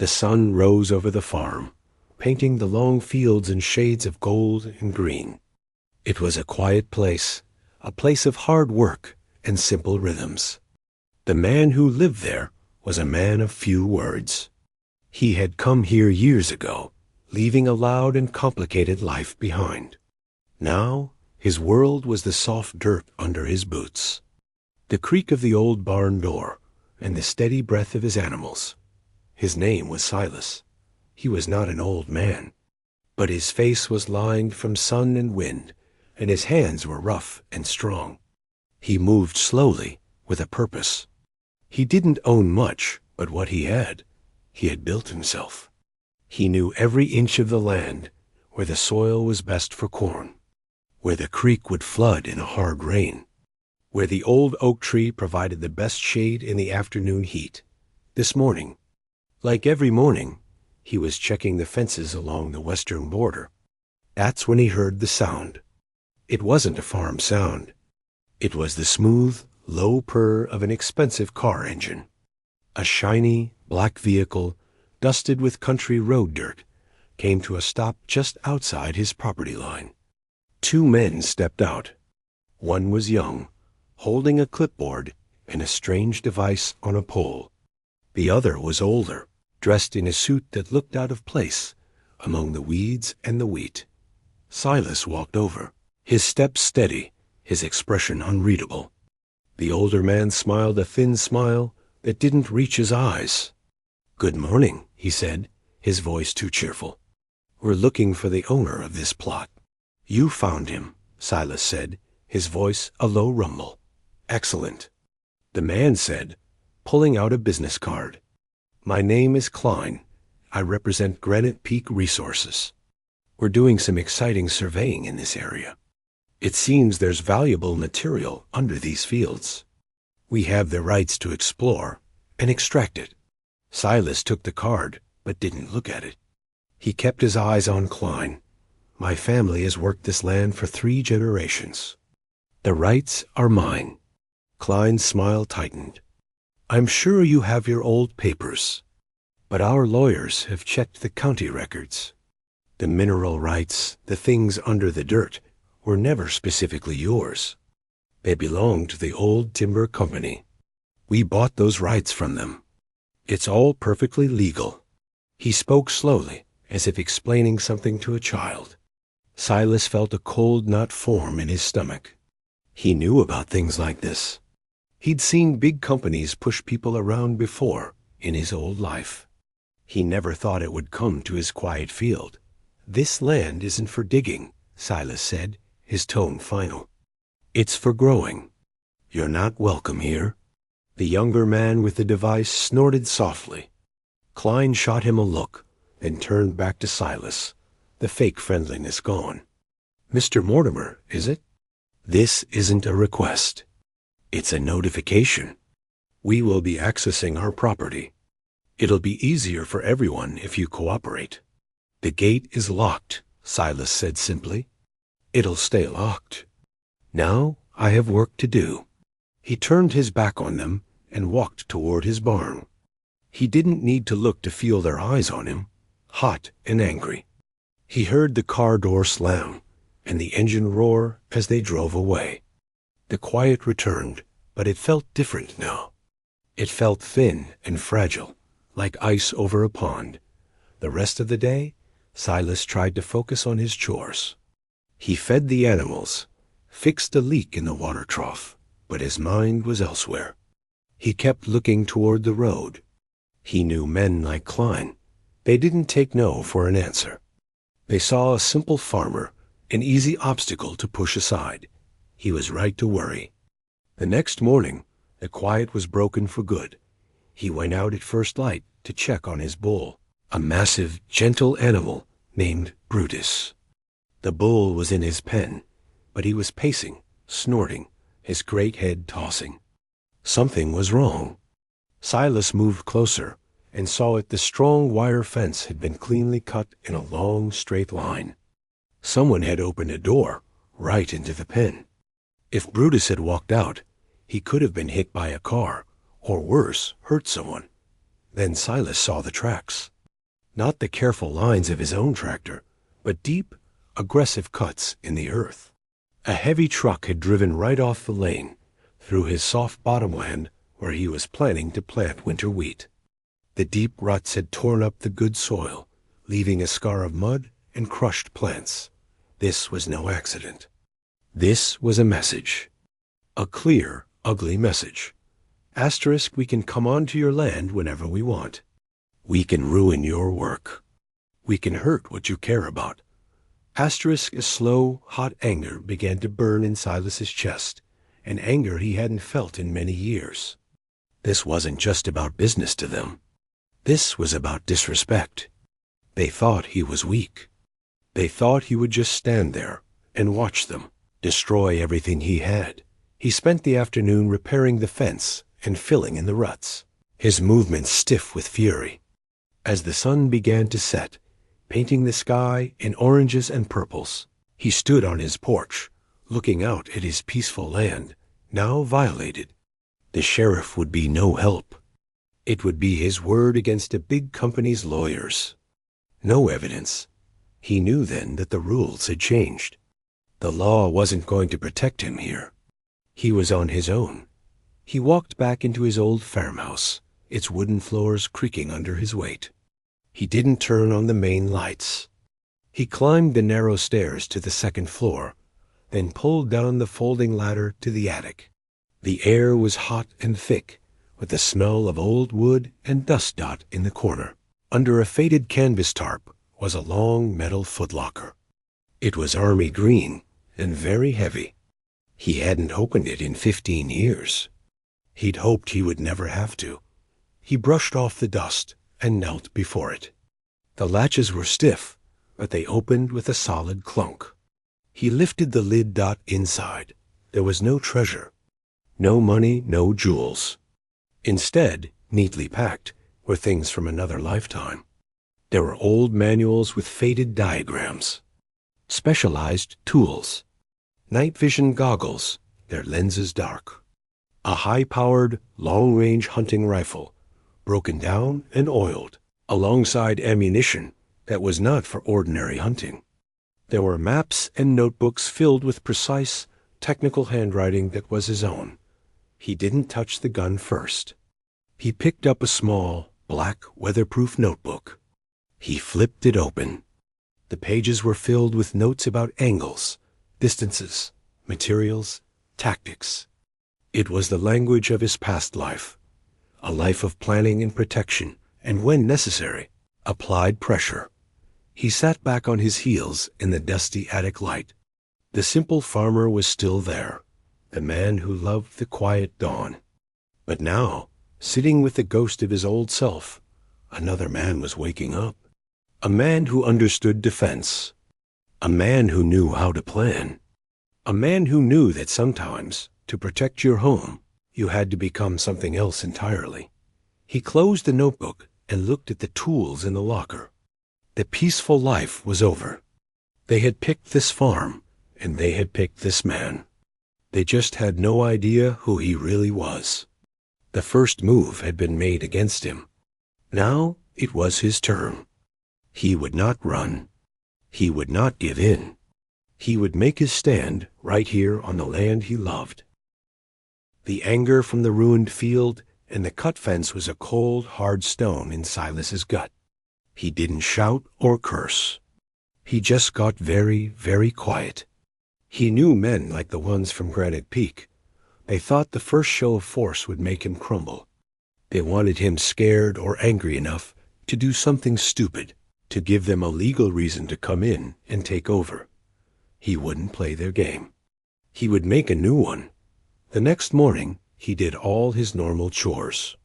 The sun rose over the farm, painting the long fields in shades of gold and green. It was a quiet place, a place of hard work and simple rhythms. The man who lived there was a man of few words. He had come here years ago, leaving a loud and complicated life behind. Now, his world was the soft dirt under his boots, the creak of the old barn door, and the steady breath of his animals. His name was Silas. He was not an old man, but his face was lined from sun and wind, and his hands were rough and strong. He moved slowly, with a purpose. He didn't own much, but what he had built himself. He knew every inch of the land, where the soil was best for corn, where the creek would flood in a hard rain, where the old oak tree provided the best shade in the afternoon heat. This morning, like every morning, he was checking the fences along the western border. That's when he heard the sound. It wasn't a farm sound. It was the smooth, low purr of an expensive car engine. A shiny, black vehicle, dusted with country road dirt, came to a stop just outside his property line. 2 men stepped out. One was young, holding a clipboard and a strange device on a pole. The other was older, dressed in a suit that looked out of place among the weeds and the wheat. Silas walked over, his step steady, his expression unreadable. The older man smiled a thin smile that didn't reach his eyes. "Good morning," he said, his voice too cheerful. "We're looking for the owner of this plot." "You found him," Silas said, his voice a low rumble. "Excellent." The man said, pulling out a business card, "My name is Klein. I represent Granite Peak Resources. We're doing some exciting surveying in this area. It seems there's valuable material under these fields. We have the rights to explore and extract it." Silas took the card, but didn't look at it. He kept his eyes on Klein. "My family has worked this land for 3 generations. The rights are mine." Klein's smile tightened. "I'm sure you have your old papers, but our lawyers have checked the county records. The mineral rights, the things under the dirt, were never specifically yours. They belonged to the old timber company. We bought those rights from them. It's all perfectly legal." He spoke slowly, as if explaining something to a child. Silas felt a cold knot form in his stomach. He knew about things like this. He'd seen big companies push people around before in his old life. He never thought it would come to his quiet field. "This land isn't for digging," Silas said, his tone final. "It's for growing. You're not welcome here." The younger man with the device snorted softly. Klein shot him a look, then turned back to Silas, the fake friendliness gone. "Mr. Mortimer, is it? This isn't a request. It's a notification. We will be accessing our property. It'll be easier for everyone if you cooperate." "The gate is locked," Silas said simply. "It'll stay locked. Now I have work to do." He turned his back on them and walked toward his barn. He didn't need to look to feel their eyes on him, hot and angry. He heard the car door slam and the engine roar as they drove away. The quiet returned, but it felt different now. It felt thin and fragile, like ice over a pond. The rest of the day, Silas tried to focus on his chores. He fed the animals, fixed a leak in the water trough, but his mind was elsewhere. He kept looking toward the road. He knew men like Klein. They didn't take no for an answer. They saw a simple farmer, an easy obstacle to push aside. He was right to worry. The next morning, the quiet was broken for good. He went out at first light to check on his bull, a massive, gentle animal named Brutus. The bull was in his pen, but he was pacing, snorting, his great head tossing. Something was wrong. Silas moved closer and saw that the strong wire fence had been cleanly cut in a long, straight line. Someone had opened a door right into the pen. If Brutus had walked out, he could have been hit by a car, or worse, hurt someone. Then Silas saw the tracks. Not the careful lines of his own tractor, but deep, aggressive cuts in the earth. A heavy truck had driven right off the lane, through his soft bottomland where he was planning to plant winter wheat. The deep ruts had torn up the good soil, leaving a scar of mud and crushed plants. This was no accident. This was a message. A clear, ugly message. Asterisk, we can come onto your land whenever we want. We can ruin your work. We can hurt what you care about. Asterisk, a slow, hot anger began to burn in Silas's chest, an anger he hadn't felt in many years. This wasn't just about business to them. This was about disrespect. They thought he was weak. They thought he would just stand there and watch them destroy everything he had. He spent the afternoon repairing the fence and filling in the ruts, his movements stiff with fury. As the sun began to set, painting the sky in oranges and purples, he stood on his porch, looking out at his peaceful land, now violated. The sheriff would be no help. It would be his word against a big company's lawyers. No evidence. He knew then that the rules had changed. The law wasn't going to protect him here. He was on his own. He walked back into his old farmhouse, its wooden floors creaking under his weight. He didn't turn on the main lights. He climbed the narrow stairs to the second floor, then pulled down the folding ladder to the attic. The air was hot and thick, with the smell of old wood and dust dot in the corner. Under a faded canvas tarp was a long metal footlocker. It was army green and very heavy. He hadn't opened it in 15 years. He'd hoped he would never have to. He brushed off the dust and knelt before it. The latches were stiff, but they opened with a solid clunk. He lifted the lid dot inside. There was no treasure. No money, no jewels. Instead, neatly packed, were things from another lifetime. There were old manuals with faded diagrams, specialized tools, night vision goggles, their lenses dark, a high-powered, long-range hunting rifle, broken down and oiled, alongside ammunition that was not for ordinary hunting. There were maps and notebooks filled with precise, technical handwriting that was his own. He didn't touch the gun first. He picked up a small, black, weatherproof notebook. He flipped it open. The pages were filled with notes about angles, distances, materials, tactics. It was the language of his past life, a life of planning and protection, and when necessary, applied pressure. He sat back on his heels in the dusty attic light. The simple farmer was still there, the man who loved the quiet dawn. But now, sitting with the ghost of his old self, another man was waking up. A man who understood defense. A man who knew how to plan. A man who knew that sometimes, to protect your home, you had to become something else entirely. He closed the notebook and looked at the tools in the locker. The peaceful life was over. They had picked this farm, and they had picked this man. They just had no idea who he really was. The first move had been made against him. Now it was his turn. He would not run. He would not give in. He would make his stand right here on the land he loved. The anger from the ruined field and the cut fence was a cold, hard stone in Silas's gut. He didn't shout or curse. He just got very, very quiet. He knew men like the ones from Granite Peak. They thought the first show of force would make him crumble. They wanted him scared or angry enough to do something stupid, to give them a legal reason to come in and take over. He wouldn't play their game. He would make a new one. The next morning, he did all his normal chores.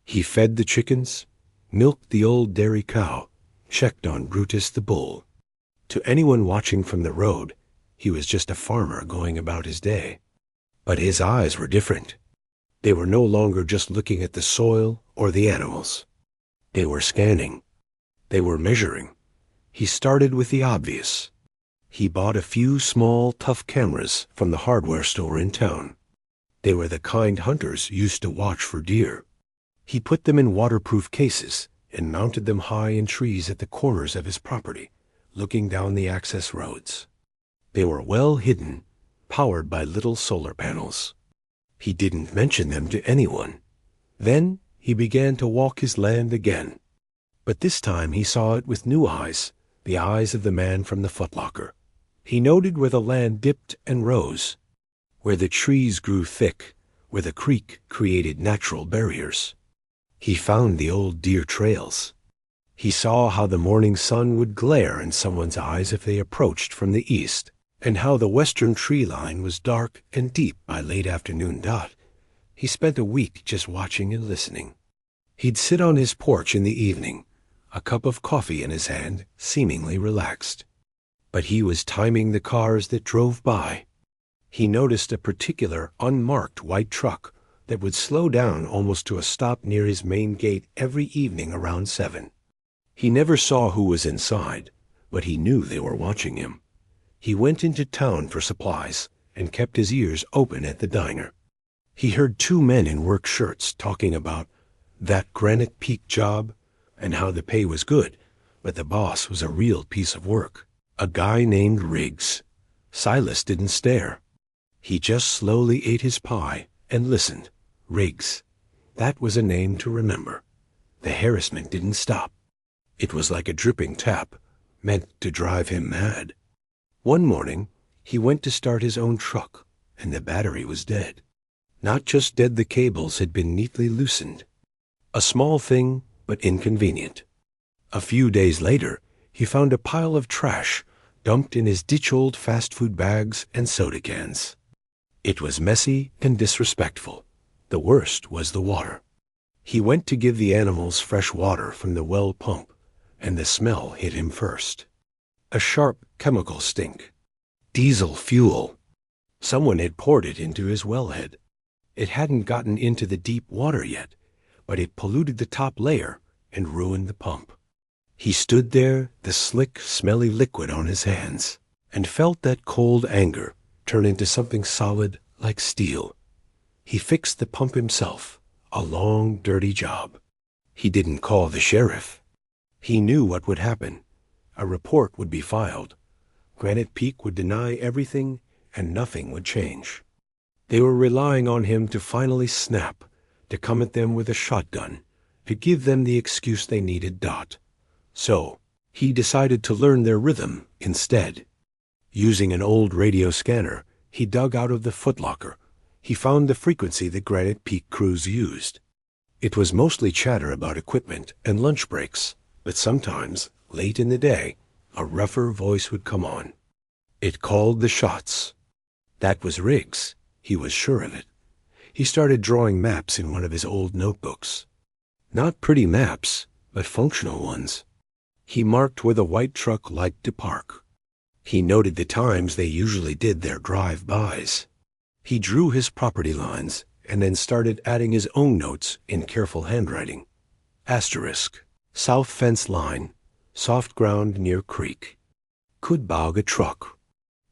He fed the chickens, milked the old dairy cow, checked on Brutus the bull. To anyone watching from the road, he was just a farmer going about his day. But his eyes were different. They were no longer just looking at the soil or the animals. They were scanning. They were measuring. He started with the obvious. He bought a few small, tough cameras from the hardware store in town. They were the kind hunters used to watch for deer. He put them in waterproof cases and mounted them high in trees at the corners of his property, looking down the access roads. They were well hidden, powered by little solar panels. He didn't mention them to anyone. Then he began to walk his land again. But this time he saw it with new eyes, the eyes of the man from the footlocker. He noted where the land dipped and rose, where the trees grew thick, where the creek created natural barriers. He found the old deer trails. He saw how the morning sun would glare in someone's eyes if they approached from the east, and how the western tree line was dark and deep by late afternoon dot. He spent a week just watching and listening. He'd sit on his porch in the evening, a cup of coffee in his hand, seemingly relaxed. But he was timing the cars that drove by. He noticed a particular unmarked white truck that would slow down almost to a stop near his main gate every evening around 7. He never saw who was inside, but he knew they were watching him. He went into town for supplies and kept his ears open at the diner. He heard 2 men in work shirts talking about that Granite Peak job and how the pay was good, but the boss was a real piece of work. A guy named Riggs. Silas didn't stare. He just slowly ate his pie and listened. Riggs. That was a name to remember. The harassment didn't stop. It was like a dripping tap, meant to drive him mad. One morning, he went to start his own truck, and the battery was dead. Not just dead, the cables had been neatly loosened. A small thing, but inconvenient. A few days later, he found a pile of trash dumped in his ditch-old fast-food bags and soda cans. It was messy and disrespectful. The worst was the water. He went to give the animals fresh water from the well pump, and the smell hit him first. A sharp chemical stink. Diesel fuel. Someone had poured it into his wellhead. It hadn't gotten into the deep water yet, but it polluted the top layer and ruined the pump. He stood there, the slick, smelly liquid on his hands, and felt that cold anger turn into something solid like steel. He fixed the pump himself, a long, dirty job. He didn't call the sheriff. He knew what would happen. A report would be filed. Granite Peak would deny everything, and nothing would change. They were relying on him to finally snap, to come at them with a shotgun, to give them the excuse they needed. So, he decided to learn their rhythm instead. Using an old radio scanner, he dug out of the footlocker. He found the frequency the Granite Peak crews used. It was mostly chatter about equipment and lunch breaks, but sometimes, late in the day, a rougher voice would come on. It called the shots. That was Riggs. He was sure of it. He started drawing maps in one of his old notebooks. Not pretty maps, but functional ones. He marked where the white truck liked to park. He noted the times they usually did their drive-bys. He drew his property lines and then started adding his own notes in careful handwriting. Asterisk. South fence line. Soft ground near creek. Could bog a truck.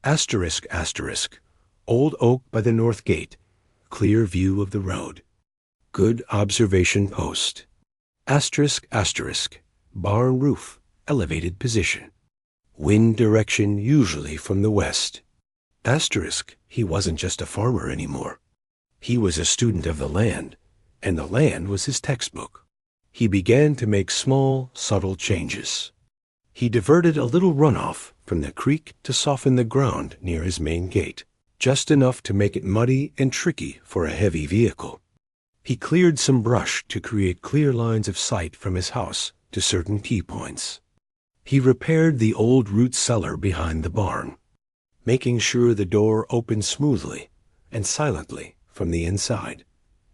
Asterisk, asterisk. Old oak by the north gate. Clear view of the road. Good observation post. Asterisk, asterisk. Barn roof. Elevated position. Wind direction usually from the west. Asterisk, he wasn't just a farmer anymore. He was a student of the land, and the land was his textbook. He began to make small, subtle changes. He diverted a little runoff from the creek to soften the ground near his main gate, just enough to make it muddy and tricky for a heavy vehicle. He cleared some brush to create clear lines of sight from his house to certain key points. He repaired the old root cellar behind the barn, making sure the door opened smoothly and silently from the inside.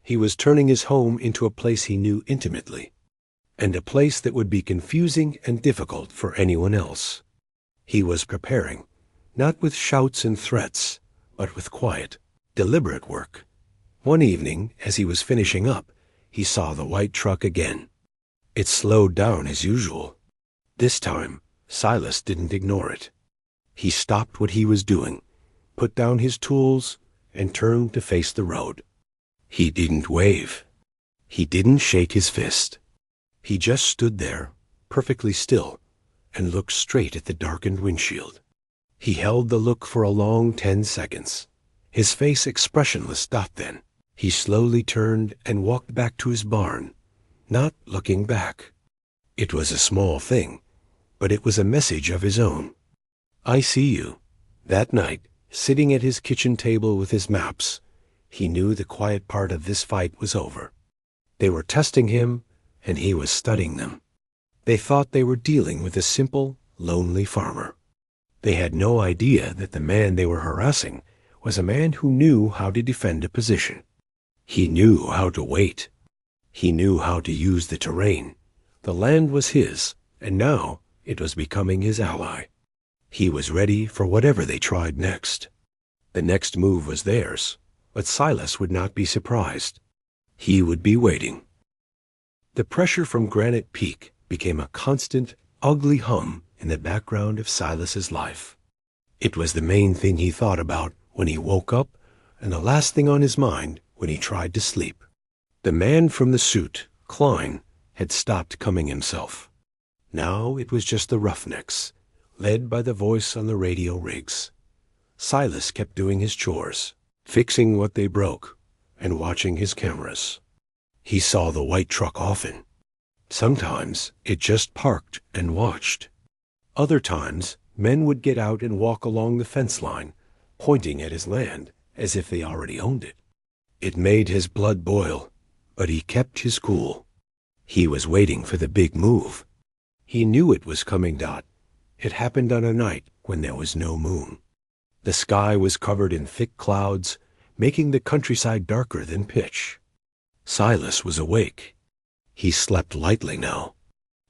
He was turning his home into a place he knew intimately, and a place that would be confusing and difficult for anyone else. He was preparing, not with shouts and threats, but with quiet, deliberate work. One evening, as he was finishing up, he saw the white truck again. It slowed down as usual. This time, Silas didn't ignore it. He stopped what he was doing, put down his tools, and turned to face the road. He didn't wave. He didn't shake his fist. He just stood there, perfectly still, and looked straight at the darkened windshield. He held the look for a long 10 seconds, his face expressionless. Then he slowly turned and walked back to his barn, not looking back. It was a small thing, but it was a message of his own. I see you. That night, sitting at his kitchen table with his maps, he knew the quiet part of this fight was over. They were testing him, and he was studying them. They thought they were dealing with a simple, lonely farmer. They had no idea that the man they were harassing was a man who knew how to defend a position. He knew how to wait. He knew how to use the terrain. The land was his, and now it was becoming his ally. He was ready for whatever they tried next. The next move was theirs, but Silas would not be surprised. He would be waiting. The pressure from Granite Peak became a constant, ugly hum in the background of Silas's life. It was the main thing he thought about when he woke up, and the last thing on his mind when he tried to sleep. The man from the suit, Klein, had stopped coming himself. Now it was just the Roughnecks, led by the voice on the radio rigs. Silas kept doing his chores, fixing what they broke, and watching his cameras. He saw the white truck often. Sometimes it just parked and watched. Other times, men would get out and walk along the fence line, pointing at his land as if they already owned it. It made his blood boil, but he kept his cool. He was waiting for the big move. He knew it was coming. It happened on a night when there was no moon. The sky was covered in thick clouds, making the countryside darker than pitch. Silas was awake. He slept lightly now.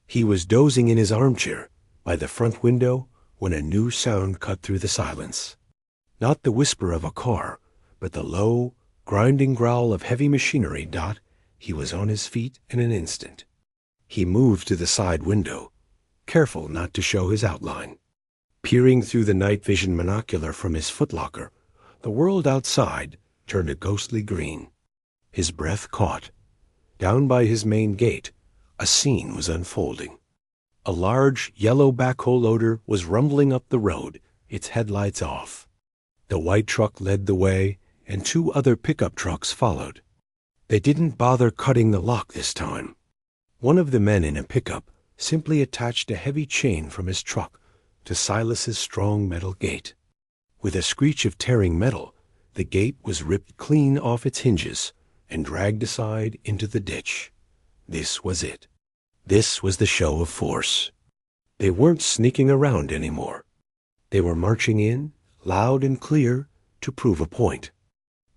He was dozing in his armchair by the front window when a new sound cut through the silence. Not the whisper of a car, but the low, grinding growl of heavy machinery. He was on his feet in an instant. He moved to the side window, careful not to show his outline. Peering through the night vision monocular from his footlocker, the world outside turned a ghostly green. His breath caught. Down by his main gate, a scene was unfolding. A large, yellow backhoe loader was rumbling up the road, its headlights off. The white truck led the way, and 2 other pickup trucks followed. They didn't bother cutting the lock this time. One of the men in a pickup simply attached a heavy chain from his truck to Silas's strong metal gate. With a screech of tearing metal, the gate was ripped clean off its hinges and dragged aside into the ditch. This was it. This was the show of force. They weren't sneaking around anymore. They were marching in, loud and clear, to prove a point.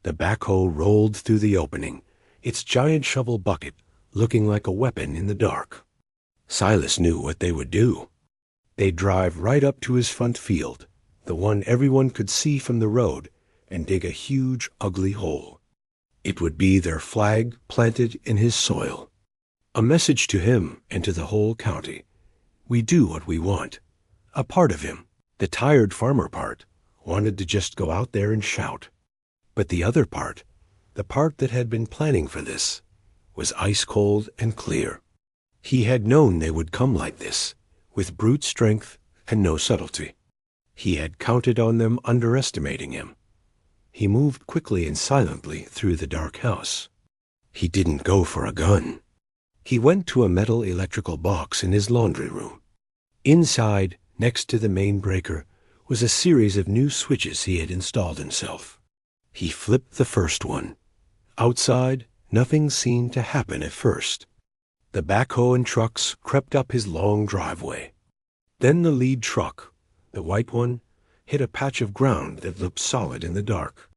The backhoe rolled through the opening, its giant shovel bucket looking like a weapon in the dark. Silas knew what they would do. They'd drive right up to his front field, the one everyone could see from the road, and dig a huge, ugly hole. It would be their flag planted in his soil. A message to him and to the whole county. We do what we want. A part of him, the tired farmer part, wanted to just go out there and shout. But the other part, the part that had been planning for this, was ice cold and clear. He had known they would come like this, with brute strength and no subtlety. He had counted on them underestimating him. He moved quickly and silently through the dark house. He didn't go for a gun. He went to a metal electrical box in his laundry room. Inside, next to the main breaker, was a series of new switches he had installed himself. He flipped the first one. Outside, nothing seemed to happen at first. The backhoe and trucks crept up his long driveway. Then the lead truck, the white one, hit a patch of ground that looked solid in the dark.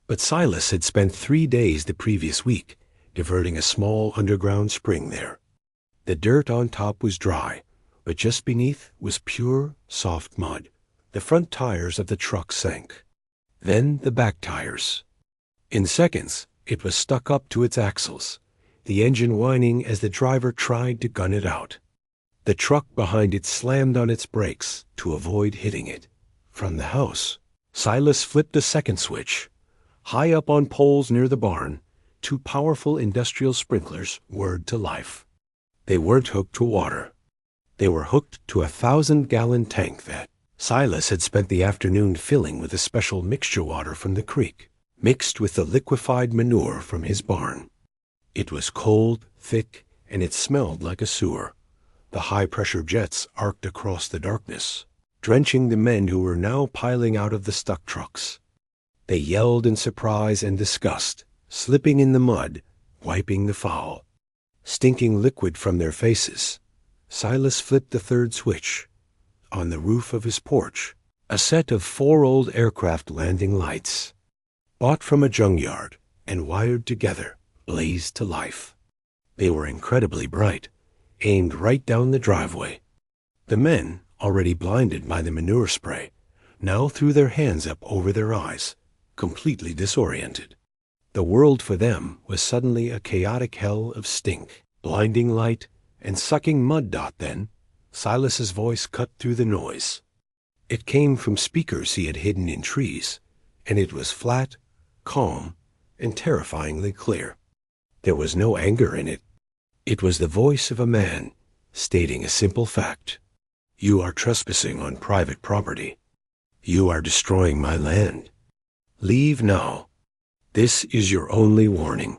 But Silas had spent 3 days the previous week diverting a small underground spring there. The dirt on top was dry, but just beneath was pure, soft mud. The front tires of the truck sank. Then the back tires. In seconds, it was stuck up to its axles, the engine whining as the driver tried to gun it out. The truck behind it slammed on its brakes to avoid hitting it. From the house, Silas flipped a second switch. High up on poles near the barn, two powerful industrial sprinklers whirred to life. They weren't hooked to water. They were hooked to a 1,000-gallon tank that Silas had spent the afternoon filling with a special mixture water from the creek, mixed with the liquefied manure from his barn. It was cold, thick, and it smelled like a sewer. The high-pressure jets arced across the darkness, drenching the men who were now piling out of the stuck trucks. They yelled in surprise and disgust, slipping in the mud, wiping the foul. Stinking liquid from their faces, Silas flipped the third switch. On the roof of his porch, a set of 4 old aircraft landing lights, bought from a junkyard and wired together, blazed to life. They were incredibly bright, aimed right down the driveway. The men, already blinded by the manure spray, now threw their hands up over their eyes, completely disoriented. The world for them was suddenly a chaotic hell of stink, blinding light, and sucking mud. Then Silas's voice cut through the noise. It came from speakers he had hidden in trees, and it was flat, calm, and terrifyingly clear. There was no anger in it. It was the voice of a man stating a simple fact. You are trespassing on private property. You are destroying my land. Leave now. This is your only warning.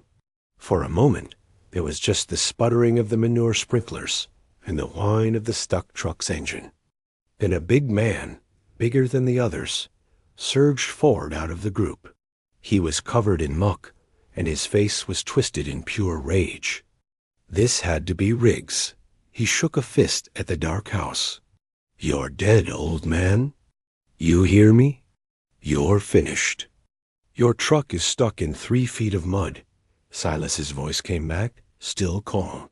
For a moment, there was just the sputtering of the manure sprinklers and the whine of the stuck truck's engine. Then a big man, bigger than the others, surged forward out of the group. He was covered in muck, and his face was twisted in pure rage. This had to be Riggs. He shook a fist at the dark house. You're dead, old man. You hear me? You're finished. Your truck is stuck in 3 feet of mud. Silas's voice came back, still calm.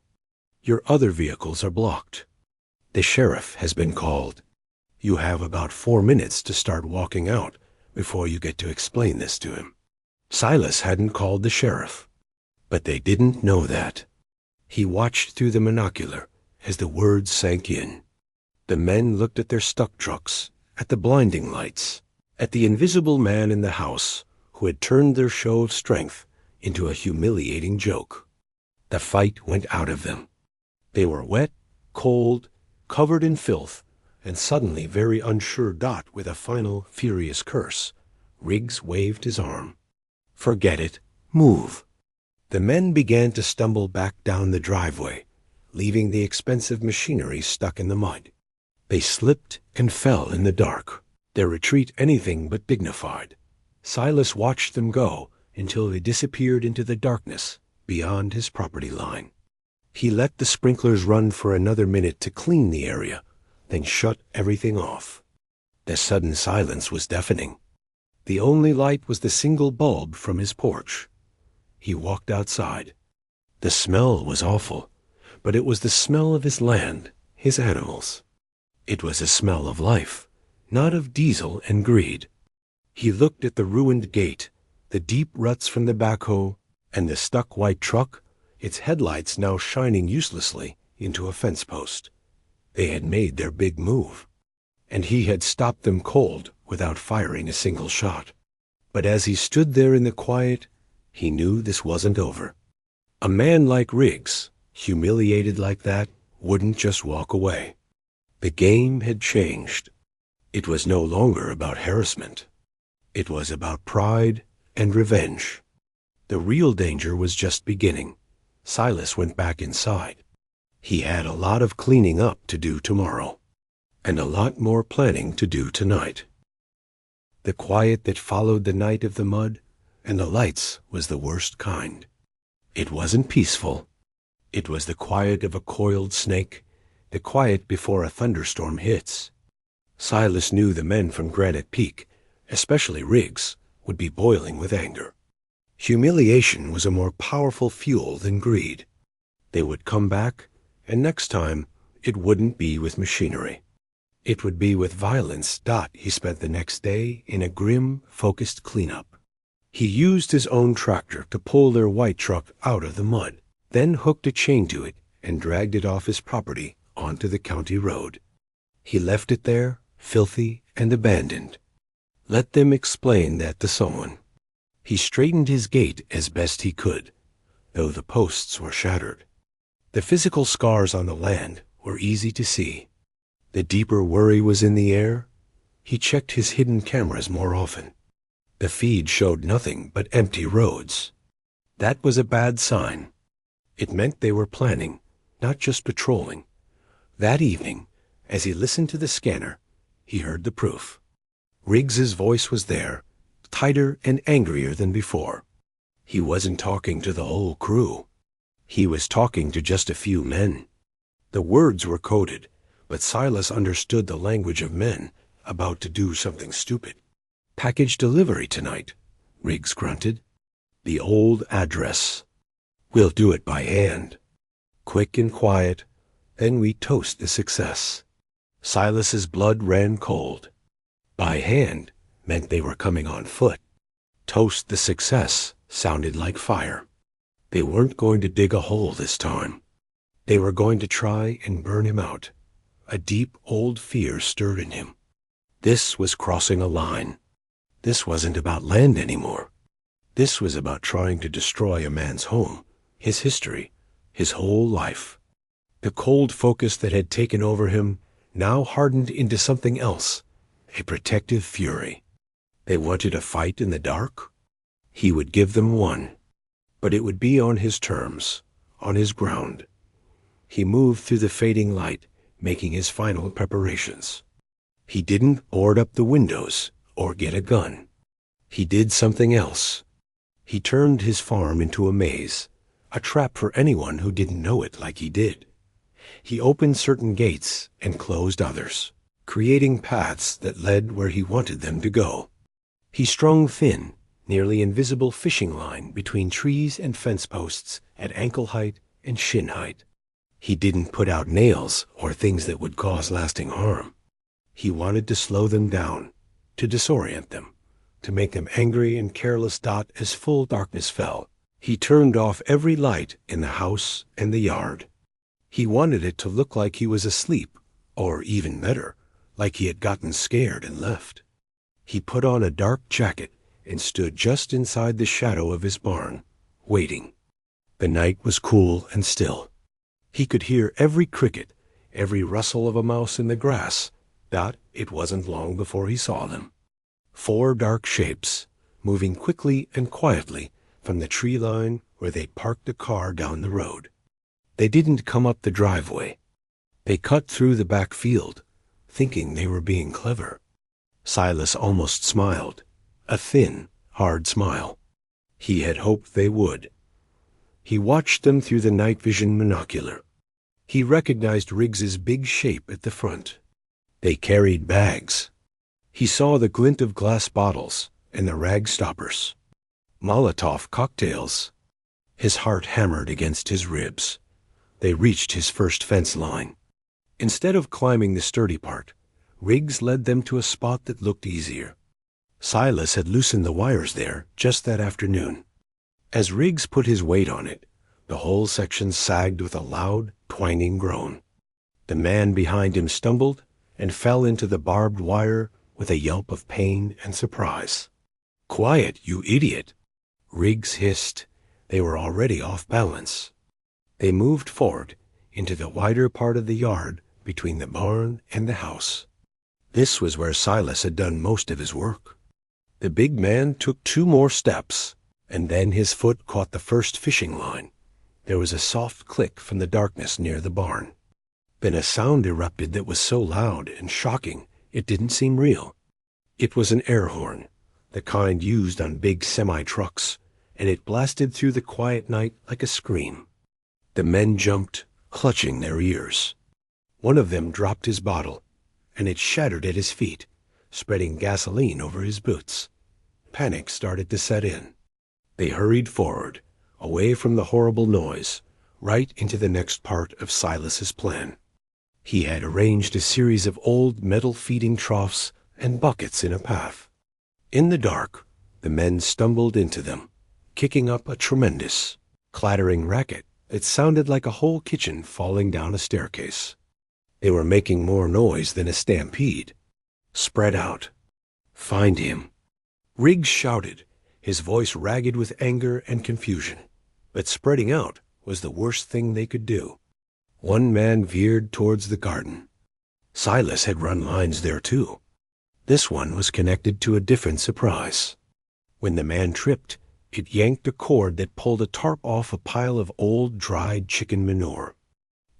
Your other vehicles are blocked. The sheriff has been called. You have about 4 minutes to start walking out before you get to explain this to him. Silas hadn't called the sheriff, but they didn't know that. He watched through the monocular as the words sank in. The men looked at their stuck trucks, at the blinding lights, at the invisible man in the house who had turned their show of strength into a humiliating joke. The fight went out of them. They were wet, cold, covered in filth, and suddenly very unsure. With a final furious curse, Riggs waved his arm. Forget it. Move. The men began to stumble back down the driveway, leaving the expensive machinery stuck in the mud. They slipped and fell in the dark, their retreat anything but dignified. Silas watched them go until they disappeared into the darkness beyond his property line. He let the sprinklers run for another minute to clean the area, then shut everything off. The sudden silence was deafening. The only light was the single bulb from his porch. He walked outside. The smell was awful, but it was the smell of his land, his animals. It was a smell of life, not of diesel and greed. He looked at the ruined gate, the deep ruts from the backhoe, and the stuck white truck, its headlights now shining uselessly into a fence post. They had made their big move, and he had stopped them cold without firing a single shot. But as he stood there in the quiet, he knew this wasn't over. A man like Riggs, humiliated like that, wouldn't just walk away. The game had changed. It was no longer about harassment. It was about pride and revenge. The real danger was just beginning. Silas went back inside. He had a lot of cleaning up to do tomorrow, and a lot more planning to do tonight. The quiet that followed the night of the mud and the lights was the worst kind. It wasn't peaceful. It was the quiet of a coiled snake, the quiet before a thunderstorm hits. Silas knew the men from Granite Peak, especially Riggs, would be boiling with anger. Humiliation was a more powerful fuel than greed. They would come back, and next time it wouldn't be with machinery. It would be with violence. He spent the next day in a grim, focused cleanup. He used his own tractor to pull their white truck out of the mud, then hooked a chain to it and dragged it off his property onto the county road. He left it there, filthy and abandoned. Let them explain that to someone. He straightened his gait as best he could, though the posts were shattered. The physical scars on the land were easy to see. The deeper worry was in the air. He checked his hidden cameras more often. The feed showed nothing but empty roads. That was a bad sign. It meant they were planning, not just patrolling. That evening, as he listened to the scanner, he heard the proof. Riggs's voice was there, tighter and angrier than before. He wasn't talking to the whole crew. He was talking to just a few men. The words were coded, but Silas understood the language of men about to do something stupid. "Package delivery tonight," Riggs grunted. "The old address. We'll do it by hand. Quick and quiet, then we toast the success." Silas's blood ran cold. By hand meant they were coming on foot. Toast the success sounded like fire. They weren't going to dig a hole this time. They were going to try and burn him out. A deep old fear stirred in him. This was crossing a line. This wasn't about land anymore. This was about trying to destroy a man's home, his history, his whole life. The cold focus that had taken over him now hardened into something else, a protective fury. They wanted a fight in the dark? He would give them one. But it would be on his terms, on his ground. He moved through the fading light, making his final preparations. He didn't board up the windows or get a gun. He did something else. He turned his farm into a maze, a trap for anyone who didn't know it like he did. He opened certain gates and closed others, creating paths that led where he wanted them to go. He strung thin, nearly invisible fishing line between trees and fence posts at ankle height and shin height. He didn't put out nails or things that would cause lasting harm. He wanted to slow them down, to disorient them, to make them angry and careless. As full darkness fell, he turned off every light in the house and the yard. He wanted it to look like he was asleep, or even better, like he had gotten scared and left. He put on a dark jacket and stood just inside the shadow of his barn, waiting. The night was cool and still. He could hear every cricket, every rustle of a mouse in the grass. It wasn't long before he saw them. 4 dark shapes, moving quickly and quietly from the tree line where they'd parked the car down the road. They didn't come up the driveway. They cut through the back field, thinking they were being clever. Silas almost smiled, a thin, hard smile. He had hoped they would. He watched them through the night vision monocular. He recognized Riggs's big shape at the front. They carried bags. He saw the glint of glass bottles and the rag stoppers. Molotov cocktails. His heart hammered against his ribs. They reached his first fence line. Instead of climbing the sturdy part, Riggs led them to a spot that looked easier. Silas had loosened the wires there just that afternoon. As Riggs put his weight on it, the whole section sagged with a loud, twanging groan. The man behind him stumbled and fell into the barbed wire with a yelp of pain and surprise. "Quiet, you idiot!" Riggs hissed. They were already off balance. They moved forward into the wider part of the yard between the barn and the house. This was where Silas had done most of his work. The big man took 2 more steps, and then his foot caught the first fishing line. There was a soft click from the darkness near the barn. Then a sound erupted that was so loud and shocking it didn't seem real. It was an air horn, the kind used on big semi-trucks, and it blasted through the quiet night like a scream. The men jumped, clutching their ears. One of them dropped his bottle, and it shattered at his feet, spreading gasoline over his boots. Panic started to set in. They hurried forward, away from the horrible noise, right into the next part of Silas's plan. He had arranged a series of old metal feeding troughs and buckets in a path. In the dark, the men stumbled into them, kicking up a tremendous, clattering racket that sounded like a whole kitchen falling down a staircase. They were making more noise than a stampede. "Spread out. Find him." Riggs shouted, his voice ragged with anger and confusion. but spreading out was the worst thing they could do. One man veered towards the garden. Silas had run lines there too. This one was connected to a different surprise. When the man tripped, it yanked a cord that pulled a tarp off a pile of old, dried chicken manure.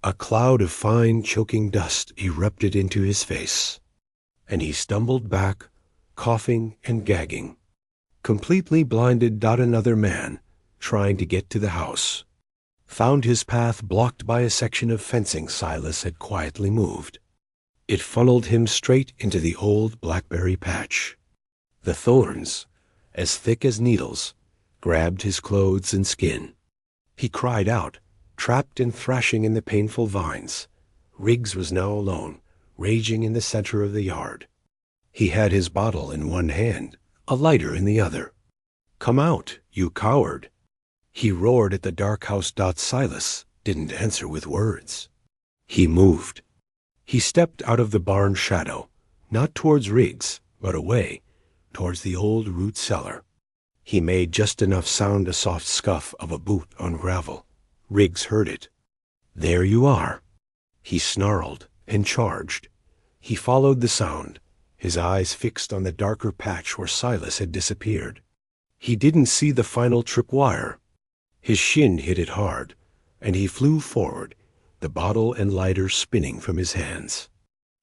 A cloud of fine, choking dust erupted into his face, and he stumbled back, coughing and gagging. Completely blinded, another man, trying to get to the house, found his path blocked by a section of fencing Silas had quietly moved. It funneled him straight into the old blackberry patch. The thorns, as thick as needles, grabbed his clothes and skin. He cried out, trapped and thrashing in the painful vines. Riggs was now alone, raging in the center of the yard. He had his bottle in one hand, a lighter in the other. "Come out, you coward!" He roared at the dark house. Silas didn't answer with words. He moved. He stepped out of the barn shadow, not towards Riggs, but away, towards the old root cellar. He made just enough sound, a soft scuff of a boot on gravel. Riggs heard it. "There you are." He snarled and charged. He followed the sound, his eyes fixed on the darker patch where Silas had disappeared. He didn't see the final tripwire. His shin hit it hard, and he flew forward, the bottle and lighter spinning from his hands.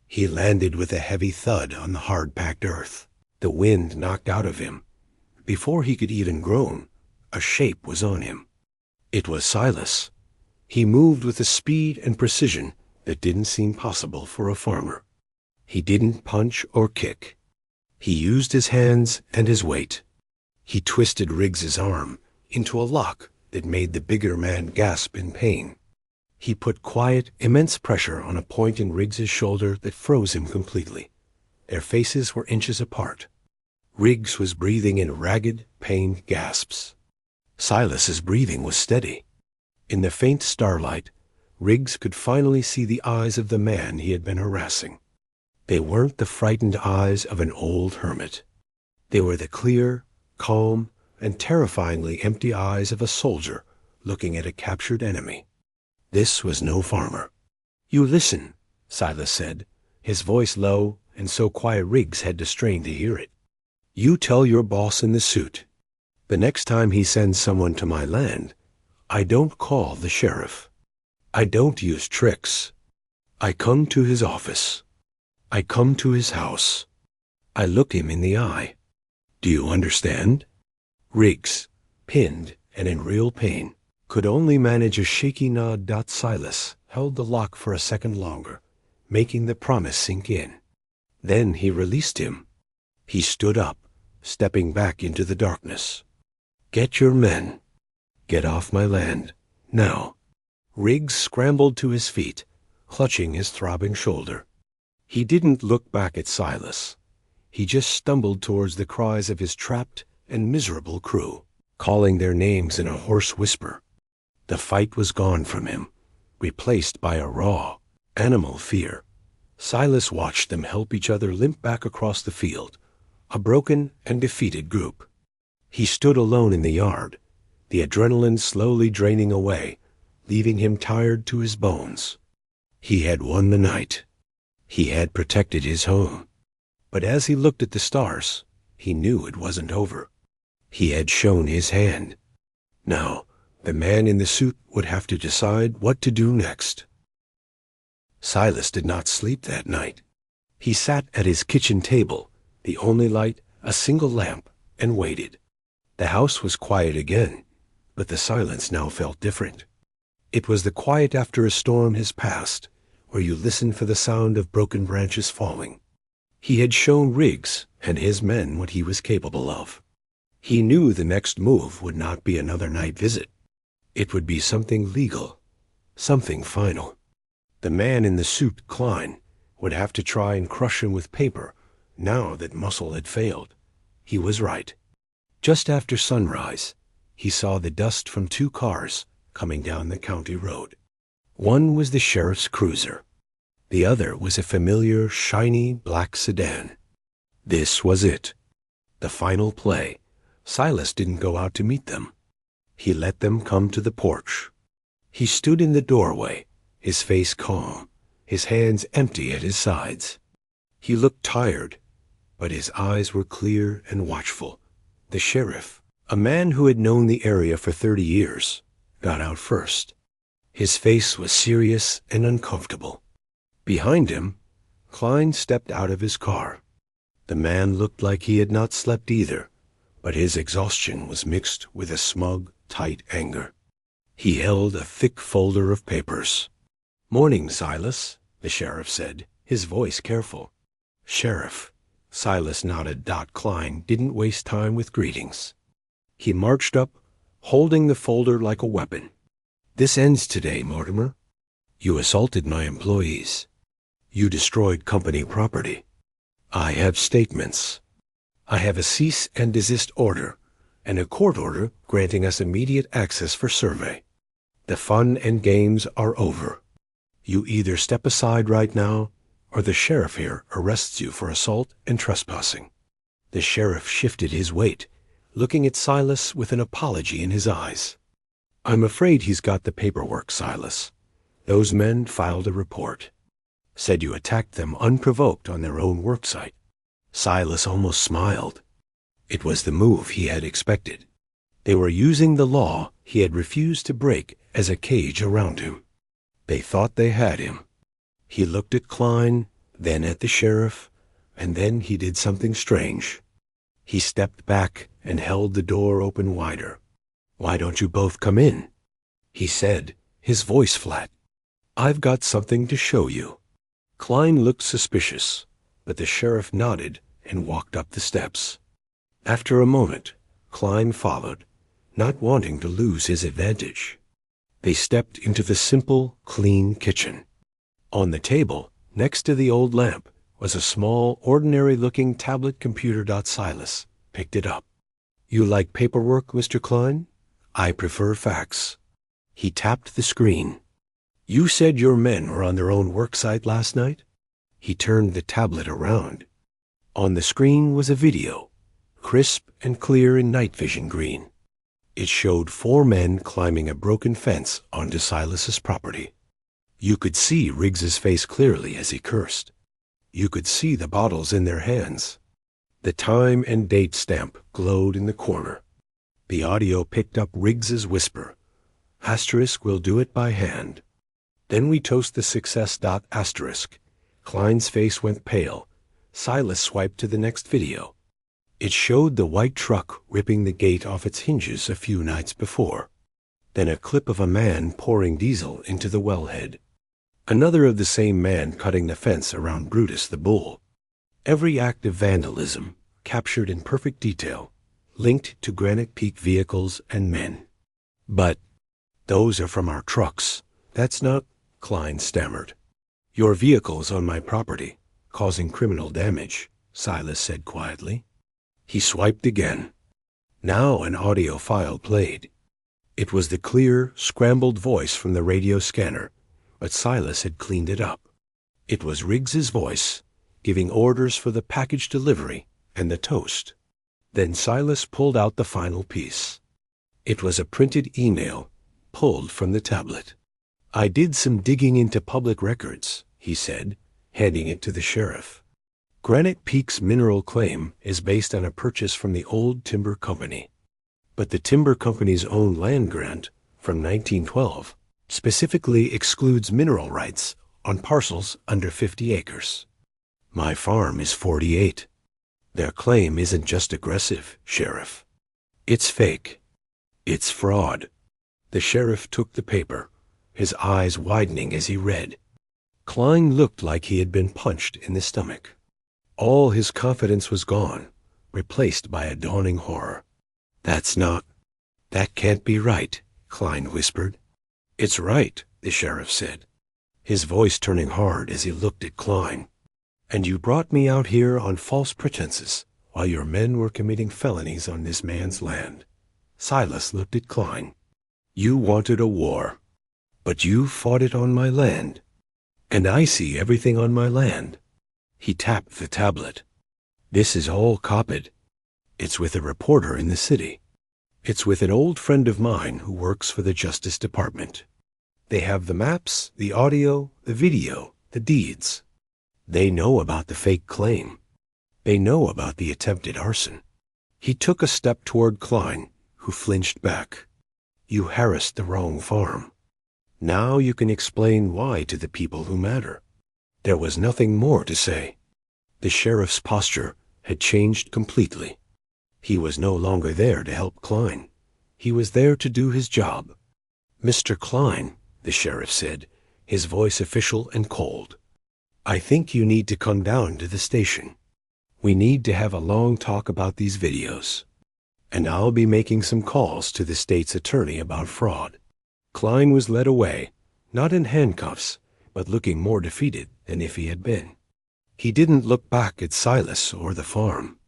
He landed with a heavy thud on the hard-packed earth. The wind knocked out of him. Before he could even groan, a shape was on him. It was Silas. He moved with a speed and precision that didn't seem possible for a farmer. He didn't punch or kick. He used his hands and his weight. He twisted Riggs's arm into a lock that made the bigger man gasp in pain. He put quiet, immense pressure on a point in Riggs's shoulder that froze him completely. Their faces were inches apart. Riggs was breathing in ragged, pained gasps. Silas's breathing was steady. In the faint starlight, Riggs could finally see the eyes of the man he had been harassing. They weren't the frightened eyes of an old hermit. They were the clear, calm, and terrifyingly empty eyes of a soldier looking at a captured enemy. This was no farmer. "You listen," Silas said, his voice low and so quiet Riggs had to strain to hear it. "You tell your boss in the suit, the next time he sends someone to my land, I don't call the sheriff. I don't use tricks. I come to his office. I come to his house. I look him in the eye. Do you understand?" Riggs, pinned and in real pain, could only manage a shaky nod. Silas held the lock for a second longer, making the promise sink in. Then he released him. He stood up, stepping back into the darkness. "Get your men. Get off my land, now." Riggs scrambled to his feet, clutching his throbbing shoulder. He didn't look back at Silas. He just stumbled towards the cries of his trapped and miserable crew, calling their names in a hoarse whisper. The fight was gone from him, replaced by a raw, animal fear. Silas watched them help each other limp back across the field, a broken and defeated group. He stood alone in the yard, the adrenaline slowly draining away, leaving him tired to his bones. He had won the night. He had protected his home. But as he looked at the stars, he knew it wasn't over. He had shown his hand. Now, the man in the suit would have to decide what to do next. Silas did not sleep that night. He sat at his kitchen table, the only light a single lamp, and waited. The house was quiet again, but the silence now felt different. It was the quiet after a storm has passed, where you listen for the sound of broken branches falling. He had shown Riggs and his men what he was capable of. He knew the next move would not be another night visit. It would be something legal, something final. The man in the suit, Klein, would have to try and crush him with paper, now that muscle had failed. He was right. Just after sunrise, he saw the dust from 2 cars coming down the county road. One was the sheriff's cruiser. The other was a familiar, shiny black sedan. This was it. The final play. Silas didn't go out to meet them. He let them come to the porch. He stood in the doorway, his face calm, his hands empty at his sides. He looked tired, but his eyes were clear and watchful. The sheriff, a man who had known the area for 30 years, got out first. His face was serious and uncomfortable. Behind him, Klein stepped out of his car. The man looked like he had not slept either, but his exhaustion was mixed with a smug, tight anger. He held a thick folder of papers. "Morning, Silas," the sheriff said, his voice careful. "Sheriff." Silas nodded. Klein didn't waste time with greetings. He marched up, holding the folder like a weapon. "This ends today, Mortimer. You assaulted my employees. You destroyed company property. I have statements. I have a cease and desist order and a court order granting us immediate access for survey. The fun and games are over. You either step aside right now, or the sheriff here arrests you for assault and trespassing." The sheriff shifted his weight, looking at Silas with an apology in his eyes. "I'm afraid he's got the paperwork, Silas. Those men filed a report. Said you attacked them unprovoked on their own worksite." Silas almost smiled. It was the move he had expected. They were using the law he had refused to break as a cage around him. They thought they had him. He looked at Klein, then at the sheriff, and then he did something strange. He stepped back and held the door open wider. "Why don't you both come in?" he said, his voice flat. "I've got something to show you." Klein looked suspicious, but the sheriff nodded and walked up the steps. After a moment, Klein followed, not wanting to lose his advantage. They stepped into the simple, clean kitchen. On the table, next to the old lamp, was a small, ordinary-looking tablet computer. Silas picked it up. "You like paperwork, Mr. Klein? I prefer fax." He tapped the screen. "You said your men were on their own worksite last night?" He turned the tablet around. On the screen was a video, crisp and clear in night vision green. It showed 4 men climbing a broken fence onto Silas's property. You could see Riggs's face clearly as he cursed. You could see the bottles in their hands. The time and date stamp glowed in the corner. The audio picked up Riggs's whisper. "Asterisk will do it by hand. Then we toast the success. Asterisk." Klein's face went pale. Silas swiped to the next video. It showed the white truck ripping the gate off its hinges a few nights before. Then a clip of a man pouring diesel into the wellhead. Another of the same man cutting the fence around Brutus the bull. Every act of vandalism, captured in perfect detail, linked to Granite Peak vehicles and men. "But those are from our trucks. That's not," Klein stammered. "Your vehicle's on my property, causing criminal damage," Silas said quietly. He swiped again. Now an audio file played. It was the clear, scrambled voice from the radio scanner, but Silas had cleaned it up. It was Riggs's voice, giving orders for the package delivery and the toast. Then Silas pulled out the final piece. It was a printed email, pulled from the tablet. "I did some digging into public records," he said, handing it to the sheriff. "Granite Peak's mineral claim is based on a purchase from the old timber company. But the timber company's own land grant from 1912 specifically excludes mineral rights on parcels under 50 acres. My farm is 48. Their claim isn't just aggressive, Sheriff. It's fake. It's fraud." The sheriff took the paper, his eyes widening as he read. Klein looked like he had been punched in the stomach. All his confidence was gone, replaced by a dawning horror. That can't be right," Klein whispered. "It's right," the sheriff said, his voice turning hard as he looked at Klein. "And you brought me out here on false pretenses while your men were committing felonies on this man's land." Silas looked at Klein. "You wanted a war, but you fought it on my land, and I see everything on my land." He tapped the tablet. "This is all copied. It's with a reporter in the city. It's with an old friend of mine who works for the Justice Department. They have the maps, the audio, the video, the deeds. They know about the fake claim. They know about the attempted arson. He took a step toward Klein, who flinched back. You harassed the wrong farm. Now you can explain why to the people who matter. There was nothing more to say. The sheriff's posture had changed completely. He was no longer there to help Klein. He was there to do his job. Mr. Klein, the sheriff said, his voice official and cold. I think you need to come down to the station. We need to have a long talk about these videos. And I'll be making some calls to the state's attorney about fraud. Klein was led away, not in handcuffs, but looking more defeated than if he had been. He didn't look back at Silas or the farm.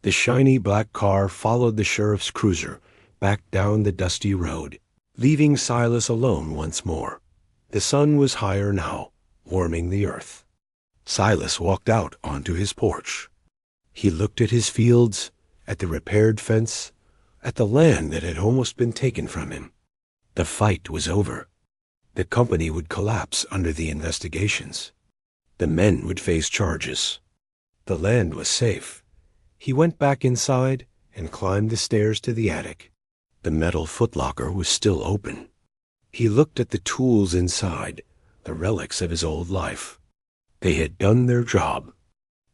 The shiny black car followed the sheriff's cruiser back down the dusty road, leaving Silas alone once more. The sun was higher now, warming the earth. Silas walked out onto his porch. He looked at his fields, at the repaired fence, at the land that had almost been taken from him. The fight was over. The company would collapse under the investigations. The men would face charges. The land was safe. He went back inside and climbed the stairs to the attic. The metal footlocker was still open. He looked at the tools inside, the relics of his old life. They had done their job.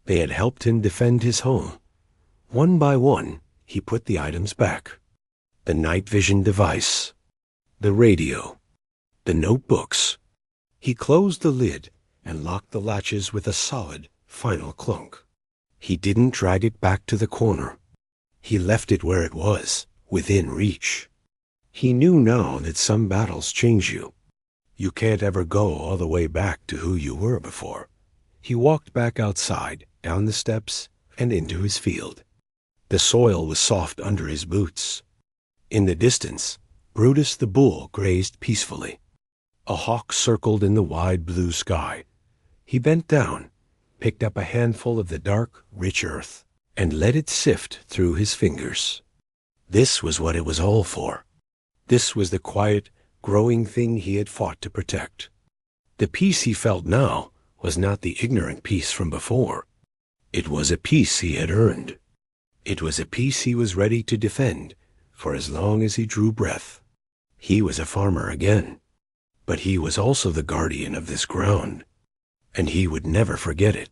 They had helped him defend his home. One by one, he put the items back. The night vision device, the radio, the notebooks. He closed the lid and locked the latches with a solid, final clunk. He didn't drag it back to the corner. He left it where it was, within reach. He knew now that some battles change you. You can't ever go all the way back to who you were before. He walked back outside, down the steps, and into his field. The soil was soft under his boots. In the distance, Brutus the bull grazed peacefully. A hawk circled in the wide blue sky. He bent down, picked up a handful of the dark, rich earth, and let it sift through his fingers. This was what it was all for. This was the quiet, growing thing he had fought to protect. The peace he felt now was not the ignorant peace from before. It was a peace he had earned. It was a peace he was ready to defend for as long as he drew breath. He was a farmer again, but he was also the guardian of this ground, and he would never forget it.